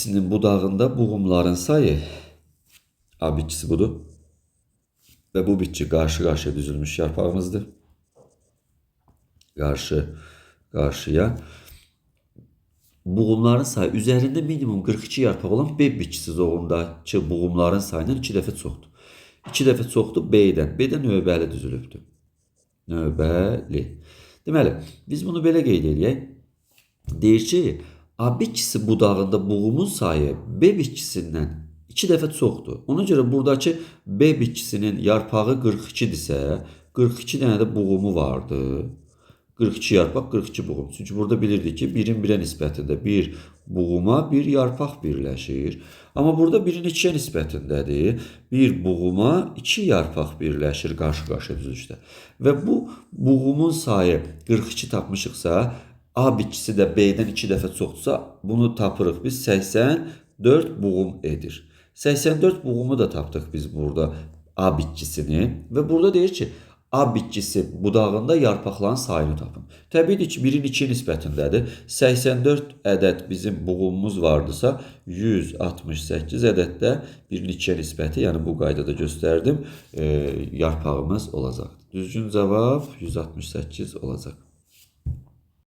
bitkisinin budağında buğumların sayı A bitkisi budur. Ve bu bitki karşı karşıya düzülmüş yarpağımızdır. Karşı karşıya. Buğumların sayı üzerinde minimum 42 yarpaq olan B bitkisi zorundakı buğumların sayından 2 dəfə çoxdur. 2 dəfə çoxdur B-dən. B-dən növbəli düzülübdür. Növbəli. Deməli, biz bunu belə qeyd edək. Deyir ki, A bitkisi budağında buğumun sayı B bitkisindən 2 dəfə çoxdur. Ona görə buradakı B bitkisinin yarpağı 42-dirsə, 42 dənə də buğumu vardır. 42 yarpaq, 42 buğum. Çünki burada bilirdik ki, 1-in 1-ə nisbətində bir buğuma bir yarpaq birləşir. Amma burada 1-in 2-yə nisbətindədir. Bir buğuma 2 yarpaq birləşir qarşı-qarşıya düzülüşdə. Və bu buğumun sayı 42 tapmışıqsa, A bitkisi də B-dən 2 dəfə çoxdursa, bunu tapırıq biz 84 buğum edir. 84 buğumu da tapdıq biz burada A bitkisini və burada deyir ki, A bitkisi budağında yarpaqların sayını tapın. Təbii ki, 1-in 2 nisbətindədir. 84 ədəd bizim buğumumuz vardısa, 168 ədəd də 1-in 2-yə nisbəti, yəni bu qaydada göstərdim, yarpağımız olacaq. Düzgün cavab 168 olacaq.